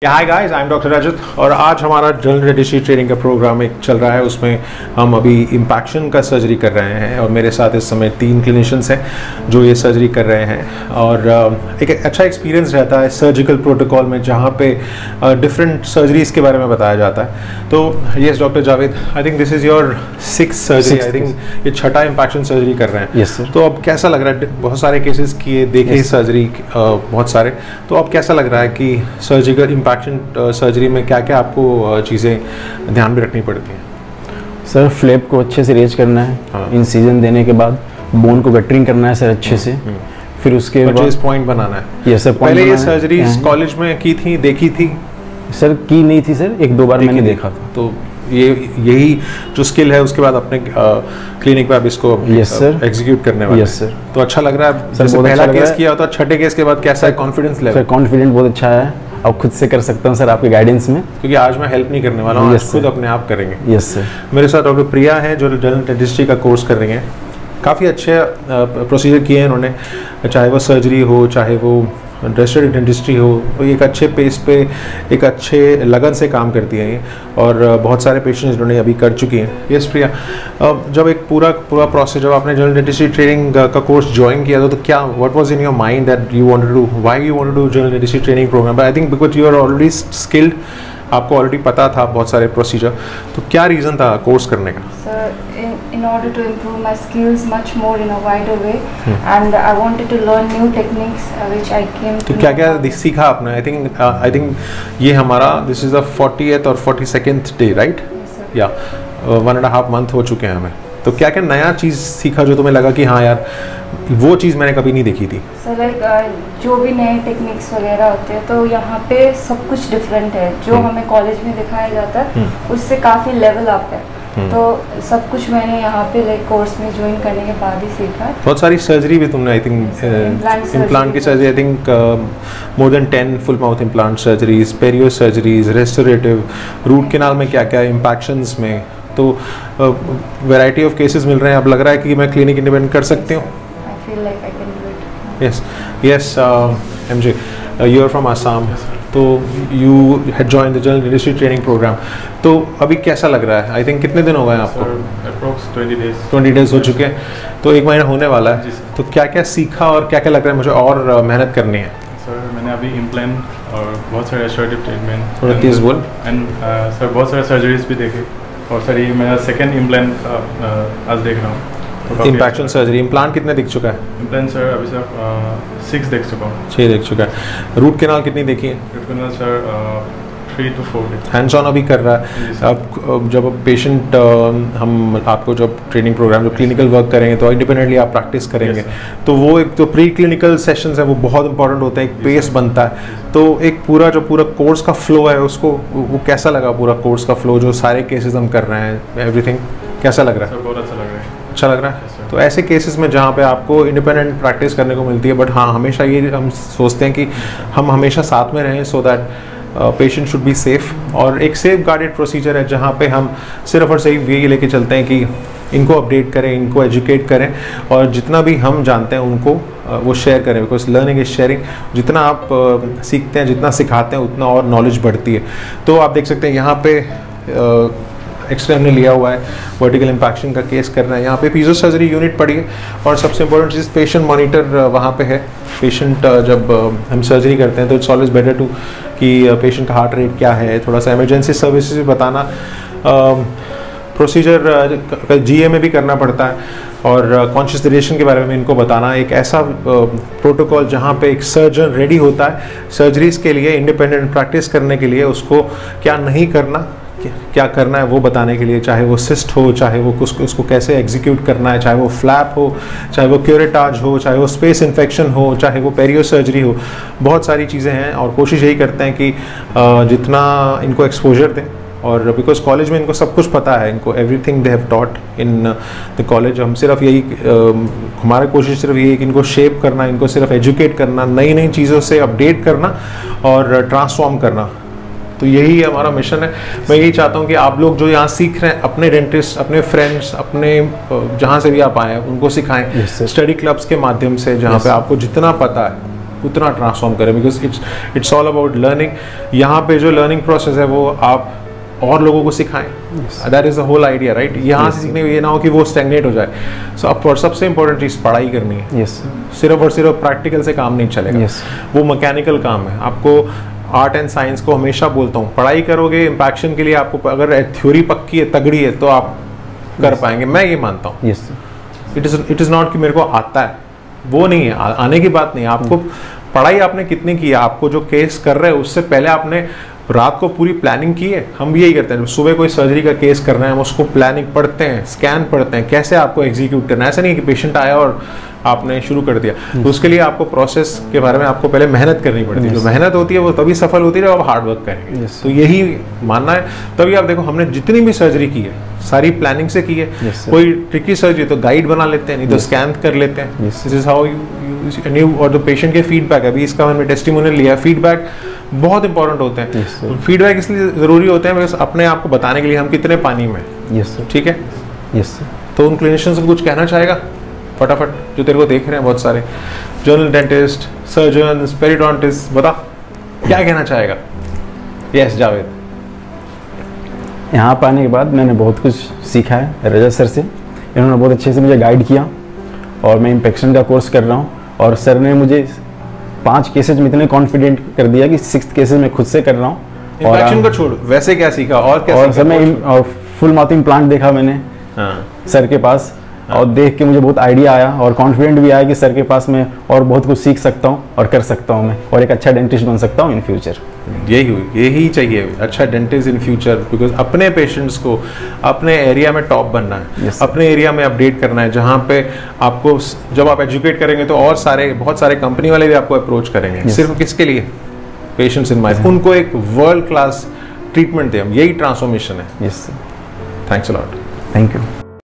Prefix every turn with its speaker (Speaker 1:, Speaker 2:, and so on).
Speaker 1: Hi guys, I am doctor Rajat और आज हमारा जनरल डेंटिस्ट्री ट्रेनिंग का प्रोग्राम एक चल रहा है। उसमें हम अभी इम्पैक्शन का सर्जरी कर रहे हैं और मेरे साथ इस समय 3 क्लिनिशियंस हैं जो ये सर्जरी कर रहे हैं। और एक अच्छा एक्सपीरियंस रहता है सर्जिकल प्रोटोकॉल में, जहाँ पे डिफरेंट सर्जरीज़ के बारे में बताया जाता है। तो yes doctor Javed, I think this is your 6th surgery. I think ये 6ठा इम्पैक्शन सर्जरी कर रहे हैं।
Speaker 2: Yes sir.
Speaker 1: तो अब कैसा लग रहा है? बहुत सारे केसेस किए देखे सर्जरी, बहुत सारे। तो अब कैसा लग रहा है कि सर्जिकल इम्पैक्शन सर्जरी में क्या क्या आपको चीज़ें ध्यान में रखनी पड़ती हैं?
Speaker 2: सर फ्लैप को अच्छे से रेज करना है।
Speaker 1: हाँ।
Speaker 2: इंसिजन देने के बाद बोन को गटरिंग करना है सर अच्छे से। फिर उसके बाद
Speaker 1: पॉइंट बनाना है।
Speaker 2: Yes sir.
Speaker 1: पहले ये सर्जरी कॉलेज में की थी, देखी थी?
Speaker 2: सर की नहीं थी सर, 1-2 बार मैंने देखा था।
Speaker 1: तो यही जो स्किल है उसके बाद अपने क्लिनिक पे आप इसको एग्जीक्यूट करने वाले।
Speaker 2: Yes sir.
Speaker 1: तो अच्छा लग रहा है? जैसे पहला केस किया होता, 6ठे केस के बाद कैसा है कॉन्फिडेंस लेवल?
Speaker 2: सर कॉन्फिडेंट बहुत अच्छा है, अब खुद से कर सकता हूँ सर आपके गाइडेंस में,
Speaker 1: क्योंकि आज मैं हेल्प नहीं करने वाला हूँ, खुद अपने आप करेंगे।
Speaker 2: Yes sir.
Speaker 1: मेरे साथ डॉक्टर प्रिया है जो जनरल डेंटिस्ट्री का कोर्स कर रही हैं। काफ़ी अच्छे प्रोसीजर किए हैं इन्होंने, चाहे वो सर्जरी हो चाहे वो रेस्टोरेटिव डेंटिस्ट्री हो। तो एक अच्छे पेस पे, एक अच्छे लगन से काम करती हैं ये, और बहुत सारे पेशेंट्स इन्होंने अभी कर चुकी हैं। यस प्रिया, जब एक पूरा प्रोसेस, जब आपने जनरल डेंटिस्ट्री ट्रेनिंग का कोर्स ज्वाइन किया था, तो क्या what was in your mind that you wanted to, why you wanted to do general dentistry training program? I think because you are already skilled, आपको already पता था बहुत सारे प्रोसीजर। तो क्या रीज़न था कोर्स करने का?
Speaker 3: Sir, in order to improve my skills much more in a wider way, and I wanted to learn new techniques which I came to.
Speaker 1: तो क्या क्या सीखा आपने? आई थिंक ये हमारा दिस इज़ द 40th और 42nd डे, राइट? या 1.5 month हो चुके हैं हमें। तो क्या क्या नया चीज़ सीखा जो तुम्हें लगा कि हाँ यार वो चीज़ मैंने कभी नहीं देखी थी?
Speaker 3: सर लाइक जो भी नए टेक्निक्स वगैरह होते हैं तो यहाँ पे सब कुछ डिफरेंट है। जो हमें कॉलेज में दिखाया जाता है उससे काफ़ी लेवल अप है। तो सब कुछ मैंने यहाँ पे लाइक कोर्स में ज्वाइन करने के बाद ही सीखा।
Speaker 1: बहुत सारी सर्जरी भी तुमने, आई थिंक इम्प्लांट की surgery, I think more than 10 full mouth implant surgeries, perio surgeries, restorative, root canal में क्या क्या, इम्पैक्शंस में। तो वैरायटी ऑफ केसेस मिल रहे हैं। अब लग रहा है कि मैं क्लिनिक इंडिपेंडेंट कर सकती हूँ?
Speaker 3: I feel like I can do it.
Speaker 1: Yes yes. MJ, you are from Assam, तो you had joined the general dentistry training program। तो अभी कैसा लग रहा है? आई थिंक कितने दिन हो गए आपको?
Speaker 4: अप्रोक्स 20
Speaker 1: डेज हो चुके हैं, तो 1 महीना होने वाला है। तो क्या क्या सीखा और क्या क्या लग रहा है मुझे और मेहनत करनी है?
Speaker 4: सर मैंने अभी इम्प्लांट और बहुत सारे रेस्टोरेटिव ट्रीटमेंट,
Speaker 1: थोड़ा तेज बोल।
Speaker 4: एंड सर बहुत सारे सर्जरीज भी देखे, और सर ये मेरा 2nd इम्प्लांट आज देख रहा हूँ।
Speaker 1: इम्पैक्शन सर्जरी, इम्प्लांट कितने दिख चुका है?
Speaker 4: इम्प्लांट सर अभी सर 6 देख चुका हूँ।
Speaker 1: 6 देख चुका है। रूट कैनाल कितनी देखी है?
Speaker 4: रूट कैनाल सर 3 to 4 देख।
Speaker 1: हैंड्स ऑन अभी कर रहा है। अब जब पेशेंट, हम आपको जब ट्रेनिंग प्रोग्राम, जब क्लिनिकल वर्क करेंगे तो इंडिपेंडेंटली आप प्रैक्टिस करेंगे। तो वो एक तो प्री क्लिनिकल सेशंस है, वो बहुत इंपॉर्टेंट होता है, एक पेस बनता है। तो एक पूरा कोर्स का फ्लो है, उसको वो कैसा लगा पूरा कोर्स का फ्लो, जो सारे केसेस हम कर रहे हैं, एवरीथिंग कैसा लग रहा है?
Speaker 4: सर बहुत अच्छा लग रहा है।
Speaker 1: अच्छा लग रहा है। तो ऐसे केसेस में जहाँ पे आपको इंडिपेंडेंट प्रैक्टिस करने को मिलती है, बट हाँ हमेशा ये हम सोचते हैं कि हम हमेशा साथ में रहें, so that patient should be safe. और एक सेफ गाइडेड प्रोसीजर है जहाँ पे हम सिर्फ और सिर्फ ये लेके चलते हैं कि इनको अपडेट करें, इनको एजुकेट करें, और जितना भी हम जानते हैं उनको वो शेयर करें, बिकॉज लर्निंग इज शेयरिंग। जितना आप सीखते हैं, जितना सिखाते हैं, उतना और नॉलेज बढ़ती है। तो आप देख सकते हैं यहाँ पे एक्सरे हमने लिया हुआ है, वर्टिकल इम्पैक्शन का केस करना है। यहाँ पे पीजो सर्जरी यूनिट पड़ी है, और सबसे इंपॉर्टेंट चीज़ पेशेंट मॉनिटर वहाँ पे है। पेशेंट जब हम सर्जरी करते हैं तो इट्स ऑलवेज बेटर टू कि पेशेंट का हार्ट रेट क्या है, थोड़ा सा इमरजेंसी सर्विसेज भी बताना। प्रोसीजर GA में भी करना पड़ता है, और कॉन्शियस सेडेशन के बारे में इनको बताना। एक ऐसा प्रोटोकॉल जहाँ पे एक सर्जन रेडी होता है सर्जरीज़ के लिए, इंडिपेंडेंट प्रैक्टिस करने के लिए, उसको क्या नहीं करना, क्या करना है वो बताने के लिए। चाहे वो सिस्ट हो, चाहे वो उसको कैसे एग्जीक्यूट करना है, चाहे वो फ्लैप हो, चाहे वो क्यूरेटाज हो, चाहे वो स्पेस इन्फेक्शन हो, चाहे वो पेरियो सर्जरी हो। बहुत सारी चीज़ें हैं, और कोशिश यही करते हैं कि जितना इनको एक्सपोजर दें। और बिकॉज कॉलेज में इनको सब कुछ पता है, इनको everything they have taught in the college. हम सिर्फ यही, हमारी कोशिश सिर्फ यही है कि इनको शेप करना, इनको सिर्फ एजुकेट करना, नई नई चीज़ों से अपडेट करना और ट्रांसफॉर्म करना। तो यही हमारा मिशन है। मैं यही चाहता हूँ कि आप लोग जो यहाँ सीख रहे हैं, अपने डेंटिस्ट, अपने फ्रेंड्स, अपने जहाँ से भी आप आए हैं उनको सिखाएं। स्टडी क्लब्स के माध्यम से, जहाँ पे आपको जितना पता है उतना ट्रांसफॉर्म करें, because it's all about learning. यहाँ पे जो लर्निंग प्रोसेस है वो आप और लोगों को सिखाएं, that is the whole idea, right. यहाँ से सीखने में ये ना हो कि वो स्टैग्नेट हो जाए। सो अब और सबसे इंपॉर्टेंट चीज़ पढ़ाई करनी है। सिर्फ और सिर्फ प्रैक्टिकल से काम नहीं चलेगा, वो मैकेनिकल काम है। आपको आर्ट एंड साइंस को हमेशा बोलता हूँ, पढ़ाई करोगे इम्पैक्शन के लिए, आपको अगर थ्योरी पक्की है, तगड़ी है, तो आप कर पाएंगे, मैं ये मानता हूँ। इट इज़ नॉट कि मेरे को आता है, वो नहीं है, आने की बात नहीं है। आपको पढ़ाई आपने कितनी की है, आपको जो केस कर रहे हैं उससे पहले आपने रात को पूरी प्लानिंग की है। हम भी यही करते हैं, सुबह कोई सर्जरी का केस कर रहे हैं, हम उसको प्लानिंग पढ़ते हैं, स्कैन पढ़ते हैं, कैसे आपको एग्जीक्यूट करना है। ऐसा नहीं है कि पेशेंट आया और आपने शुरू कर दिया, तो उसके लिए आपको प्रोसेस के बारे में आपको पहले मेहनत करनी पड़ती है। जो मेहनत होती है वो तभी सफल होती है जब आप हार्ड वर्क करेंगे। तो यही मानना है। तभी आप देखो, हमने जितनी भी सर्जरी की है सारी प्लानिंग से की है। कोई ट्रिकी सर्जरी तो गाइड बना लेते हैं, नहीं तो स्कैन कर लेते हैं। दिस इज हाउ यू, और जो पेशेंट के फीडबैक, अभी इसका मैंने टेस्टिमोनियल लिया, फीडबैक बहुत इंपॉर्टेंट होते हैं। फीडबैक इसलिए ज़रूरी होते हैं बिकॉज अपने आप को बताने के लिए हम कितने पानी में। ठीक है। तो उन क्लिनिशियंस को कुछ कहना चाहेगा फटाफट, जो तेरे को देख रहे हैं बहुत सारे जनरल डेंटिस्ट, सर्जन, पेरिडोंटिस्ट, बता क्या कहना चाहेगा। यस जावेद।
Speaker 2: यहाँ पर आने के बाद मैंने बहुत कुछ सीखा है रजा सर से। इन्होंने बहुत अच्छे से मुझे गाइड किया और मैं इम्पेक्शन का कोर्स कर रहा हूँ। और सर ने मुझे 5 केसेज में इतने कॉन्फिडेंट कर दिया कि 6th केसेज में खुद से कर रहा हूँ।
Speaker 1: इम्पेक्शन को छोड़, वैसे क्या सीखा और क्या?
Speaker 2: और सर मैं फुल माउथ इम्प्लांट देखा मैंने सर के पास, और देख के मुझे बहुत आइडिया आया और कॉन्फिडेंट भी आया कि सर के पास मैं और बहुत कुछ सीख सकता हूँ और कर सकता हूँ मैं, और एक अच्छा डेंटिस्ट बन सकता हूँ इन फ्यूचर।
Speaker 1: यही चाहिए, अच्छा डेंटिस्ट इन फ्यूचर। बिकॉज अपने पेशेंट्स को अपने एरिया में टॉप बनना है, अपने एरिया में अपडेट करना है, जहाँ पे आपको जब आप एजुकेट करेंगे तो और बहुत सारे कंपनी वाले भी आपको अप्रोच करेंगे। सिर्फ किसके लिए? Patients in mind. उनको एक वर्ल्ड क्लास ट्रीटमेंट दें, यही ट्रांसफॉर्मेशन है।
Speaker 2: Yes,
Speaker 1: thanks a lot.
Speaker 2: Thank you.